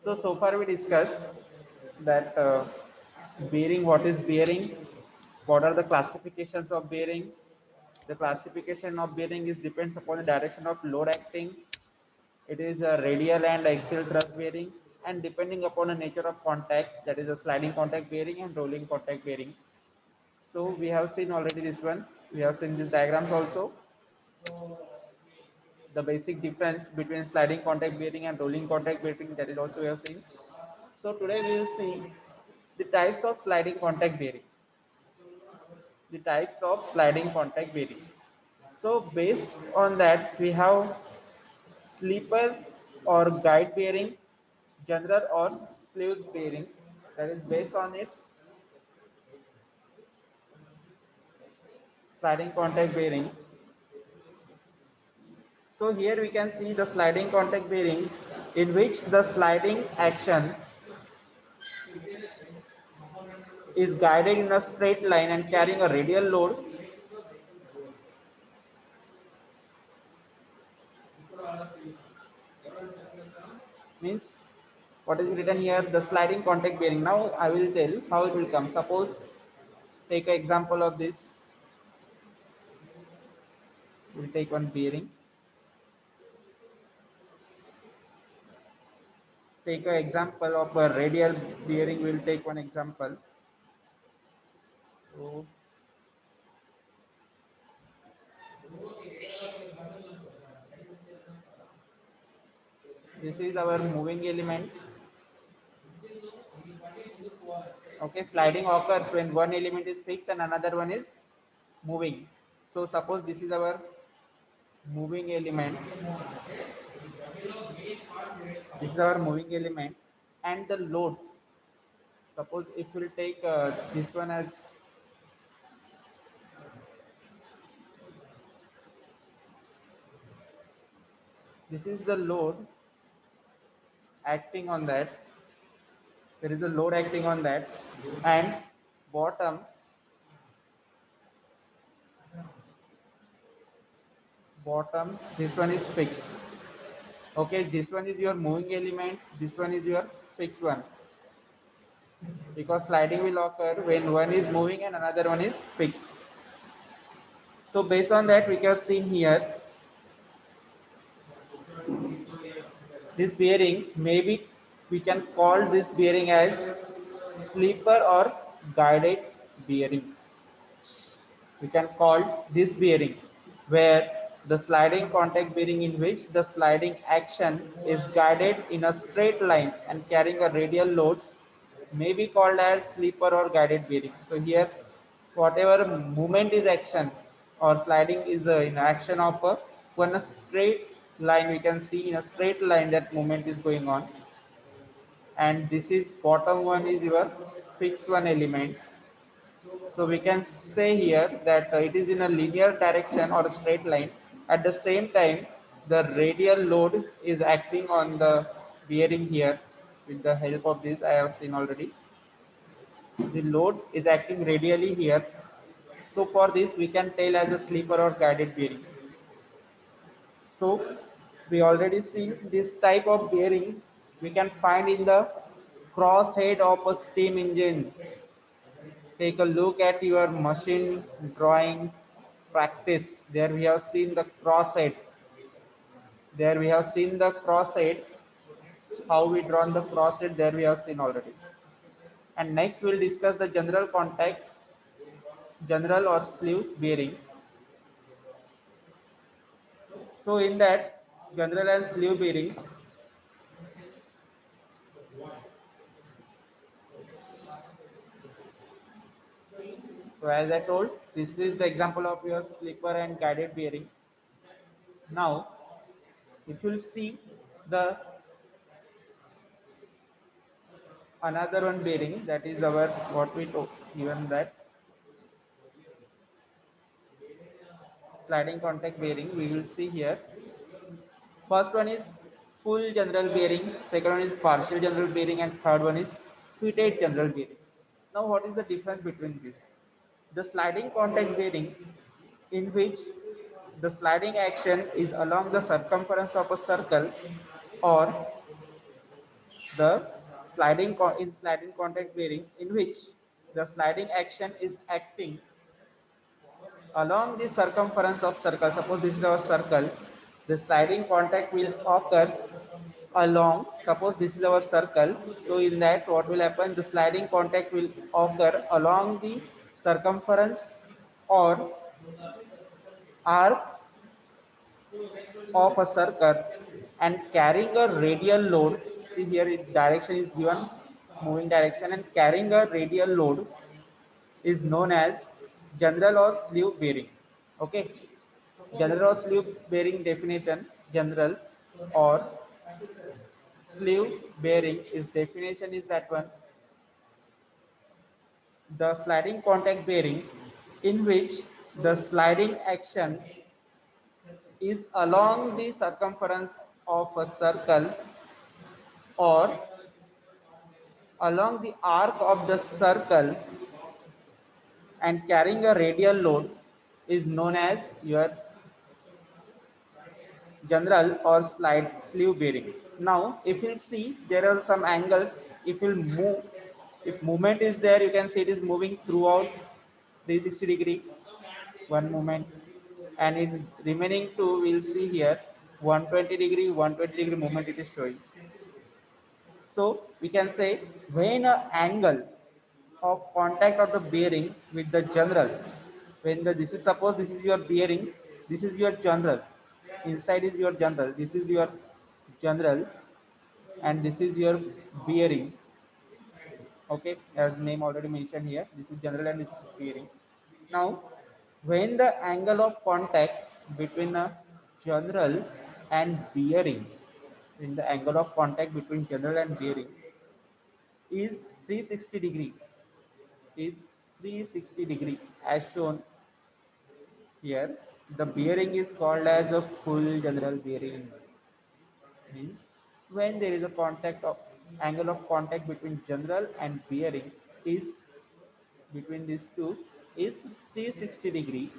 So far we discussed that bearing, what is bearing, what are the classifications of bearing. The classification of bearing is depends upon the direction of load acting. It is a radial and axial thrust bearing, and depending upon the nature of contact, that is a sliding contact bearing and rolling contact bearing. So we have seen already this one. We have seen these diagrams also. The basic difference between sliding contact bearing and rolling contact bearing, that is also we have seen. So today we will see the types of sliding contact bearing. The types of sliding contact bearing. So based on that, we have sleeper or guide bearing, general or sleeve bearing. That is based on its sliding contact bearing. So here we can see the sliding contact bearing in which the sliding action is guided in a straight line and carrying a radial load. Means what is written here, the sliding contact bearing. Now I will tell how it will come. Suppose take an example of this. We'll take one bearing. Take an example of a radial bearing. We'll take one example. So this is our moving element. Okay, sliding occurs when one element is fixed and another one is moving. So suppose this is our moving element. This is our moving element, and the load. Suppose if we'll take this one as, this is the load acting on that. There is a load acting on that, and bottom bottom this one is fixed. Okay, this one is your moving element, this one is your fixed one, because sliding will occur when one is moving and another one is fixed. So based on that, we can see here this bearing, maybe we can call this bearing as sleeper or guided bearing. We can call this bearing where the sliding contact bearing in which the sliding action is guided in a straight line and carrying a radial loads may be called as sleeper or guided bearing. So here whatever movement is action or sliding is in action of one straight line, we can see in a straight line that movement is going on, and this is bottom one is your fixed one element. So we can say here that it is in a linear direction or a straight line. At the same time, the radial load is acting on the bearing here. With the help of this, I have seen already. The load is acting radially here. So for this, we can tell as a sleeper or guided bearing. So we already see this type of bearings we can find in the crosshead of a steam engine. Take a look at your machine drawing practice. There we have seen the crosshead. There we have seen the crosshead. How we drawn the crosshead, there we have seen already. And next we'll discuss the general contact, general or sleeve bearing. So in that general and sleeve bearing, so as I told, this is the example of your slipper and guided bearing. Now, if you'll see the another one bearing, that is our what we told given that sliding contact bearing, we will see here. First one is full general bearing, second one is partial general bearing, and third one is fitted general bearing. Now, what is the difference between this? The sliding contact bearing, in which the sliding action is along the circumference of a circle, or the in sliding contact bearing, in which the sliding action is acting along the circumference of circle. Suppose this is our circle, the sliding contact will occur along, suppose this is our circle, so in that what will happen, the sliding contact will occur along the circumference or arc of a circle and carrying a radial load. See here, direction is given, moving direction, and carrying a radial load is known as general or sleeve bearing. Okay, general or sleeve bearing definition. General or sleeve bearing is definition is that one, the sliding contact bearing in which the sliding action is along the circumference of a circle or along the arc of the circle and carrying a radial load is known as your general or slide sleeve bearing. Now if you'll see, there are some angles. If you'll move, if movement is there, you can see it is moving throughout 360-degree one movement, and in remaining two we'll see here 120-degree movement it is showing. So we can say, when an angle of contact of the bearing with the general, when the this is, suppose this is your bearing, this is your general, inside is your general, this is your general, and this is your bearing. Okay, as name already mentioned here, this is general and this is bearing. Now when the angle of contact between a general and bearing, in the angle of contact between general and bearing is 360-degree, is 360-degree as shown here, the bearing is called as a full general bearing. Means when there is a contact of angle of contact between general and bearing is between these two is 360-degree,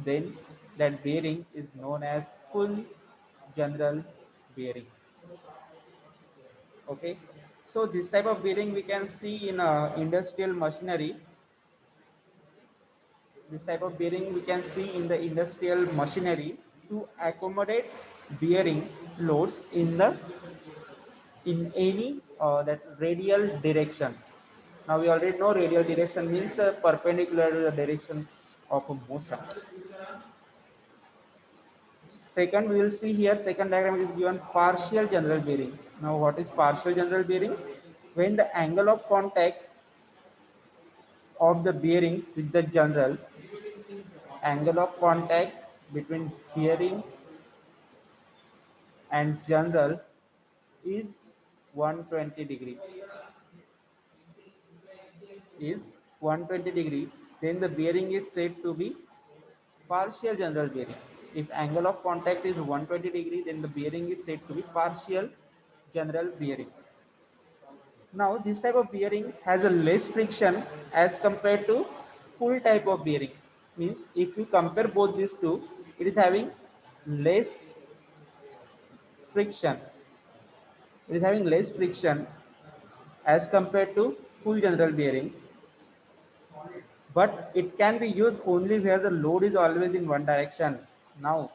then that bearing is known as full general bearing. Okay, so this type of bearing we can see in industrial machinery. This type of bearing we can see in the industrial machinery to accommodate bearing loads in the in any that radial direction. Now we already know radial direction means perpendicular to the direction of a motion. Second, we will see here, second diagram is given partial general bearing. Now what is partial general bearing? When the angle of contact of the bearing with the general, angle of contact between bearing and general is 120-degree, is 120-degree, then the bearing is said to be partial general bearing. If angle of contact is 120-degree, then the bearing is said to be partial general bearing. Now this type of bearing has a less friction as compared to full type of bearing. Means if you compare both these two, it is having less friction. It is having less friction as compared to full general bearing, but it can be used only where the load is always in one direction. Now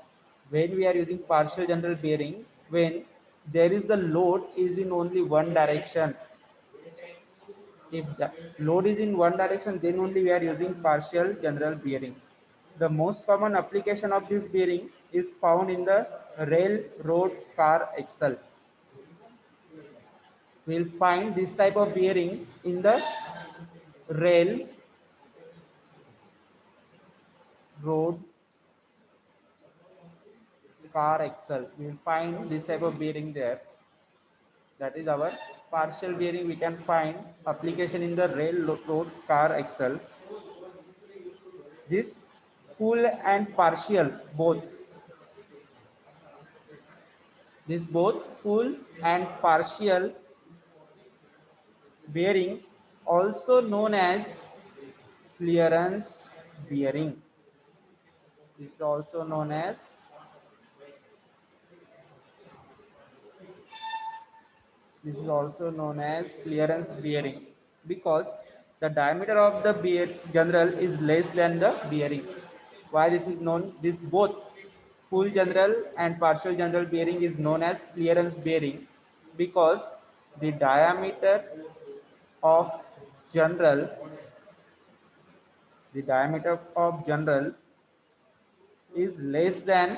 when we are using partial general bearing, when there is the load is in only one direction, if the load is in one direction, then only we are using partial general bearing. The most common application of this bearing is found in the railroad car axle. We will find this type of bearing in the railroad car axle. We will find this type of bearing there. That is our partial bearing. We can find application in the railroad car axle. This full and partial both, this both full and partial bearing, also known as clearance bearing, is also known as This is also known as clearance bearing because the diameter of the general is less than the bearing. Why this is known? This both full general and partial general bearing is known as clearance bearing because the diameter of general the diameter of general is less than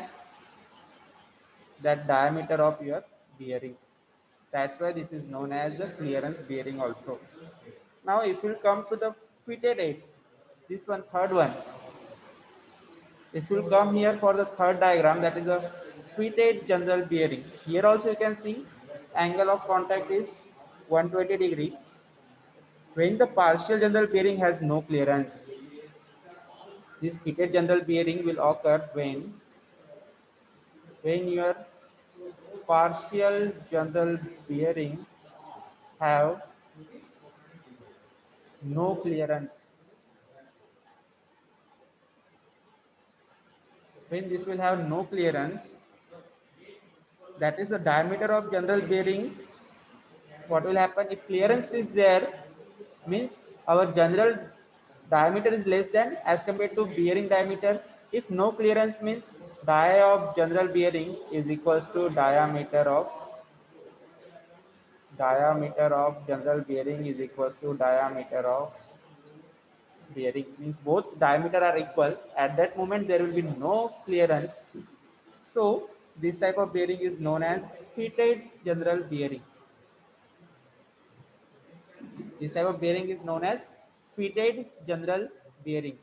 that diameter of your bearing. That's why this is known as the clearance bearing also. Now if you come to the fitted edge, this one third one. If you come here for the third diagram, that is a fitted general bearing. Here also you can see angle of contact is 120 degree. When the partial general bearing has no clearance, this fitted general bearing will occur when your partial general bearing have no clearance. When this will have no clearance, that is the diameter of general bearing. What will happen if clearance is there? Means our general diameter is less than as compared to bearing diameter. If no clearance means dia of general bearing is equals to diameter of general bearing is equals to diameter of bearing, means both diameter are equal. At that moment there will be no clearance. So this type of bearing is known as fitted general bearing. This type of bearing is known as fitted general bearing.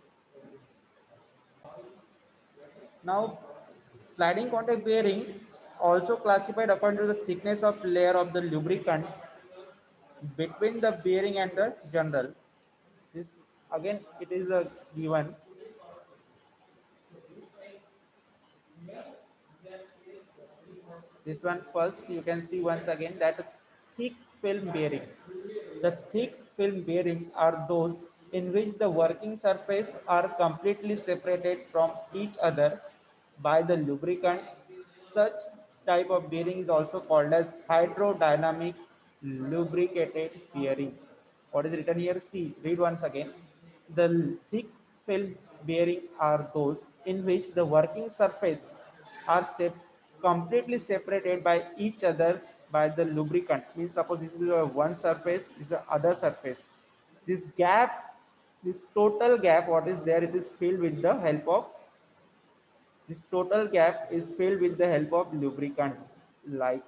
Now sliding contact bearing also classified according to the thickness of layer of the lubricant between the bearing and the general. This again it is a given. This one first you can see once again that thick film bearing. The thick film bearings are those in which the working surface are completely separated from each other by the lubricant. Such type of bearing is also called as hydrodynamic lubricated bearing. What is written here? See, read once again. The thick film bearing are those in which the working surface are completely separated by each other by the lubricant. Means suppose this is a one surface, this is the other surface. This gap, this total gap, what is there? It is filled with the help of this total gap is filled with the help of lubricant like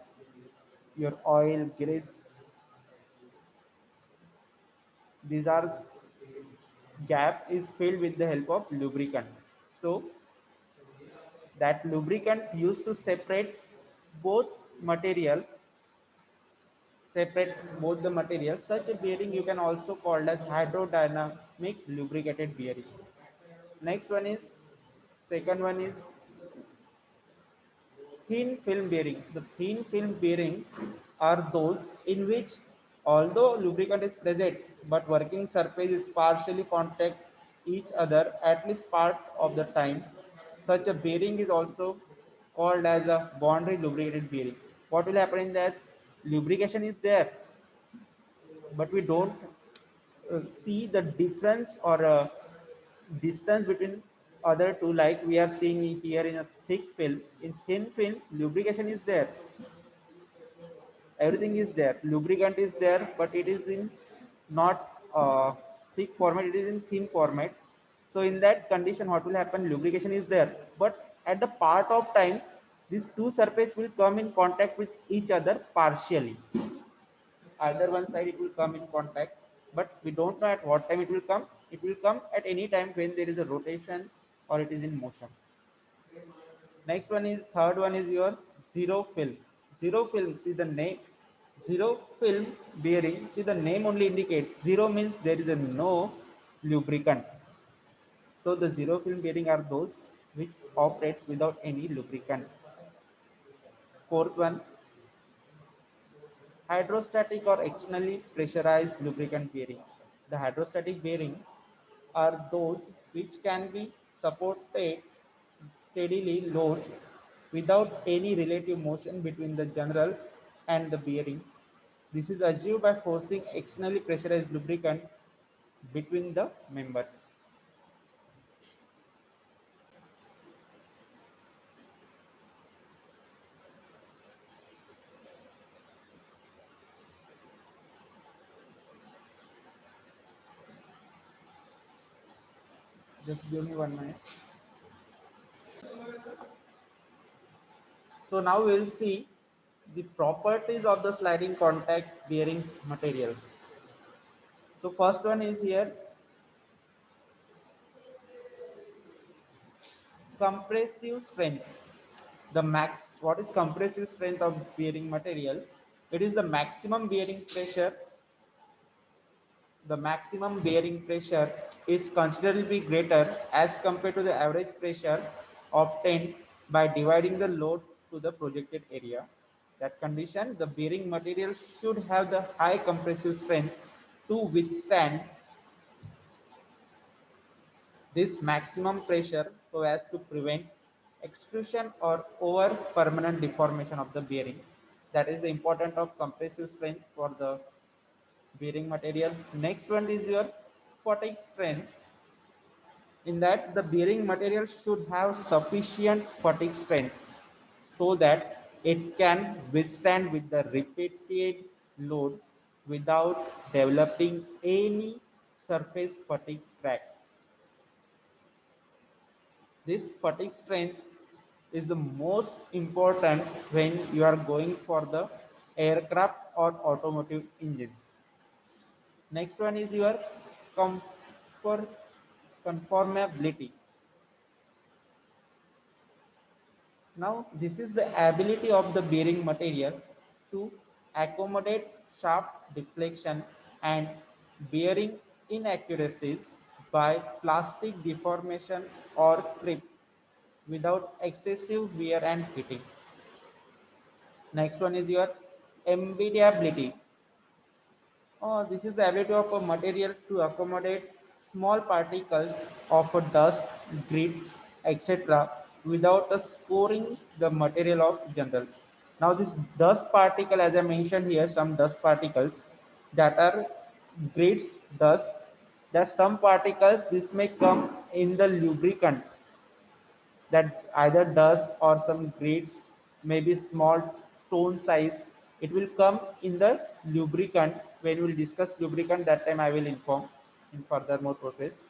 your oil, grease. These are gap is filled with the help of lubricant. So that lubricant used to both material separate both the materials. Such a bearing you can also call as hydrodynamic lubricated bearing. Next one is second one is thin film bearing. The thin film bearing are those in which although lubricant is present but working surface is partially contact each other at least part of the time. Such a bearing is also called as a boundary lubricated bearing. What will happen in that? Lubrication is there, but we don't see the difference or distance between other two, like we are seeing here in a thick film. In thin film lubrication is there, everything is there, lubricant is there, but it is in not thick format, it is in thin format. So in that condition what will happen? Lubrication is there, but at the part of time these two surfaces will come in contact with each other partially. Either one side it will come in contact, but we don't know at what time it will come. It will come at any time when there is a rotation or it is in motion. Next one is third one is your zero film. Zero film, see the name, zero film bearing, see the name only indicates zero means there is a no lubricant. So the zero film bearing are those which operates without any lubricant. Fourth one, hydrostatic or externally pressurized lubricant bearing. The hydrostatic bearing are those which can be supported steadily loads without any relative motion between the general and the bearing. This is achieved by forcing externally pressurized lubricant between the members. Just give me 1 minute. So now we'll see the properties of the sliding contact bearing materials. So first one is here, compressive strength. The max, what is compressive strength of bearing material? It is the maximum bearing pressure. The maximum bearing pressure is considerably greater as compared to the average pressure obtained by dividing the load to the projected area. That condition, the bearing material should have the high compressive strength to withstand this maximum pressure so as to prevent extrusion or over permanent deformation of the bearing. That is the importance of compressive strength for the bearing material. Next one is your fatigue strength. In that, the bearing material should have sufficient fatigue strength so that it can withstand with the repeated load without developing any surface fatigue crack. This fatigue strength is the most important when you are going for the aircraft or automotive engines. Next one is your comfort conformability. Now, this is the ability of the bearing material to accommodate sharp deflection and bearing inaccuracies by plastic deformation or creep without excessive wear and heating. Next one is your embedability. This is the ability of a material to accommodate small particles of a dust, grit, etc. without scoring the material of general. Now this dust particle, as I mentioned here, some dust particles that are grits, dust, that some particles this may come in the lubricant, that either dust or some grits, maybe small stone size, it will come in the lubricant. When we will discuss lubricant, that time I will inform in further more process.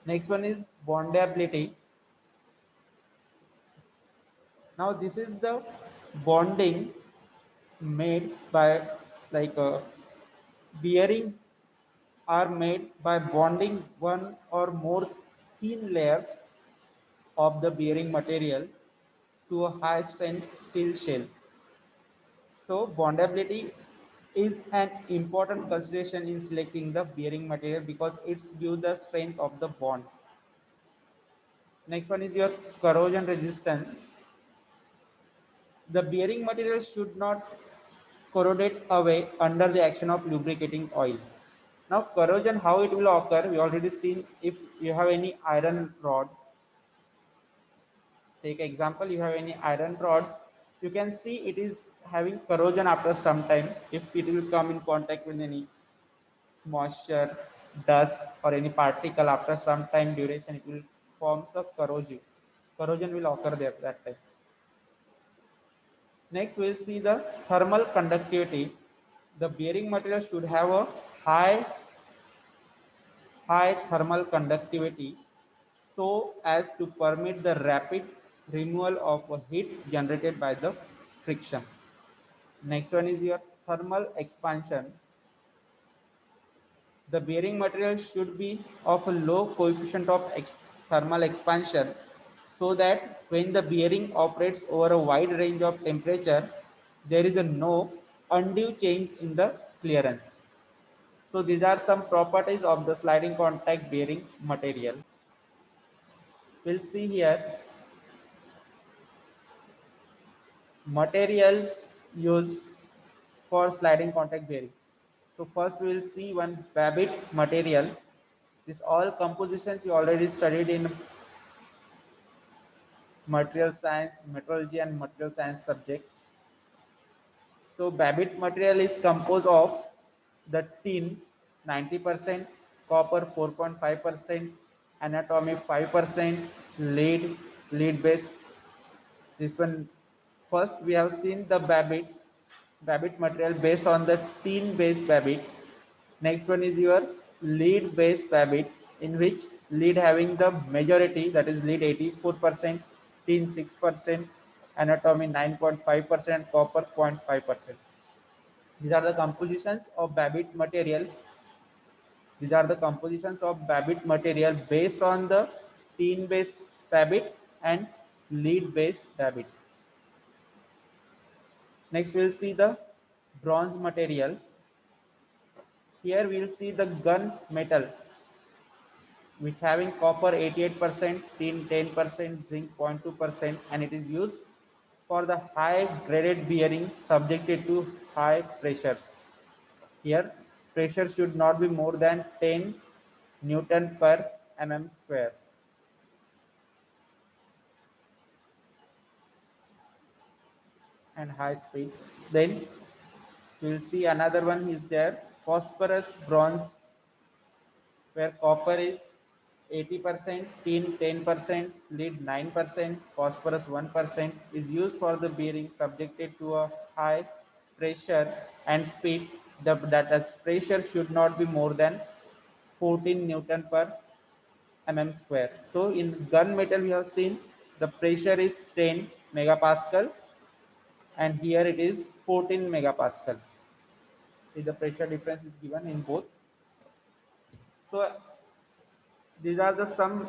Next one is bondability. Now this is the bonding made by, like bearing are made by bonding one or more thin layers of the bearing material to a high strength steel shell. So bondability is an important consideration in selecting the bearing material because it's gives the strength of the bond. Next one is your corrosion resistance. The bearing material should not corrodate away under the action of lubricating oil. Now corrosion, how it will occur, we already seen. If you have any iron rod, take example, you have any iron rod, you can see it is having corrosion after some time. If it will come in contact with any moisture, dust or any particle, after some time duration it will forms a corrosion. Corrosion will occur there that time. Next we'll see the thermal conductivity. The bearing material should have a high thermal conductivity so as to permit the rapid removal of heat generated by the friction. Next one is your thermal expansion. The bearing material should be of a low coefficient of thermal expansion so that when the bearing operates over a wide range of temperature, there is a no undue change in the clearance. So these are some properties of the sliding contact bearing material. We'll see here materials used for sliding contact bearing. So first we will see one Babbitt material. This all compositions you already studied in material science, metrology and material science subject. So Babbitt material is composed of the tin 90%, copper 4.5%, anatomy 5%, lead based. This one first we have seen the Babbitt material based on the tin based Babbitt. Next one is your lead based Babbitt, in which lead having the majority, that is lead 84%, tin 6%, anatomy 9.5%, copper 0.5%. These are the compositions of Babbitt material. These are the compositions of Babbitt material based on the tin based Babbitt and lead based Babbitt. Next we'll see the bronze material. Here we'll see the gun metal, which having copper 88%, tin 10%, zinc 0.2%, and it is used for the high graded bearing subjected to high pressures. Here pressure should not be more than 10 Newton per mm square. And high speed. Then we'll see another one is there, phosphorus bronze, where copper is 80%, tin 10%, lead 9%, phosphorus 1% is used for the bearing subjected to a high pressure and speed. That pressure should not be more than 14 Newton per mm square. So in gunmetal we have seen the pressure is 10 megapascal and here it is 14 megapascal. See the pressure difference is given in both. So these are the some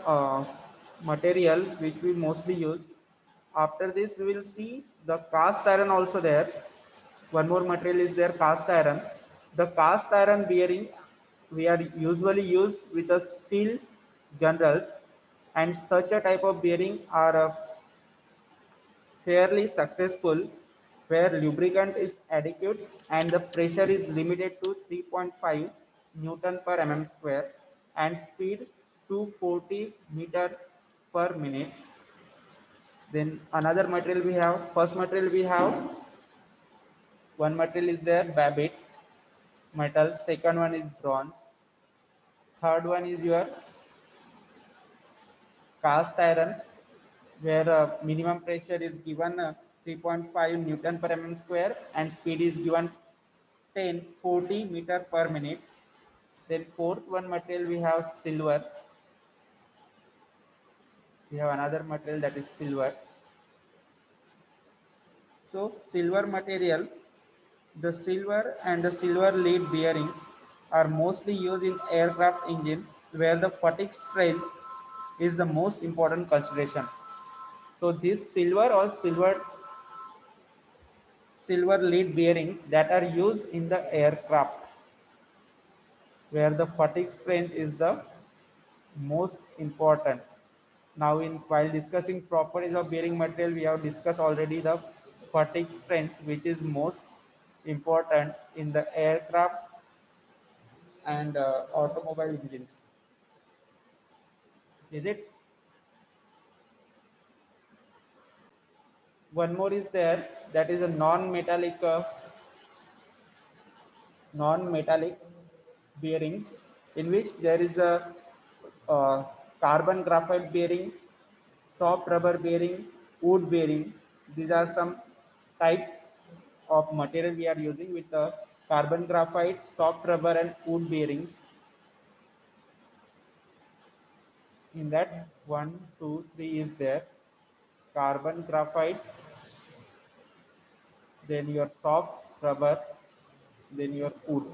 material which we mostly use. After this we will see the cast iron also there. One more material is there, cast iron. The cast iron bearing we are usually used with the steel generals, and such a type of bearing are fairly successful where lubricant is adequate and the pressure is limited to 3.5 Newton per mm square and speed 240 meter per minute. Then another material we have, first material we have, one material is there, Babbitt metal, second one is bronze, third one is your cast iron, where minimum pressure is given 3.5 Newton per mm square and speed is given 1040 meter per minute. Then fourth one material we have silver. We have another material that is silver. So silver material, the silver and the silver lead bearing are mostly used in aircraft engine where the fatigue strength is the most important consideration. So this silver lead bearings that are used in the aircraft where the fatigue strength is the most important. Now in while discussing properties of bearing material, we have discussed already the fatigue strength, which is most important in the aircraft and automobile engines. Is it? One more is there, that is a non-metallic bearings, in which there is a carbon graphite bearing, soft rubber bearing, wood bearing. These are some types of material we are using with the carbon graphite, soft rubber and wood bearings. In that 1, 2, 3 is there, carbon graphite, then your soft rubber, then your wood.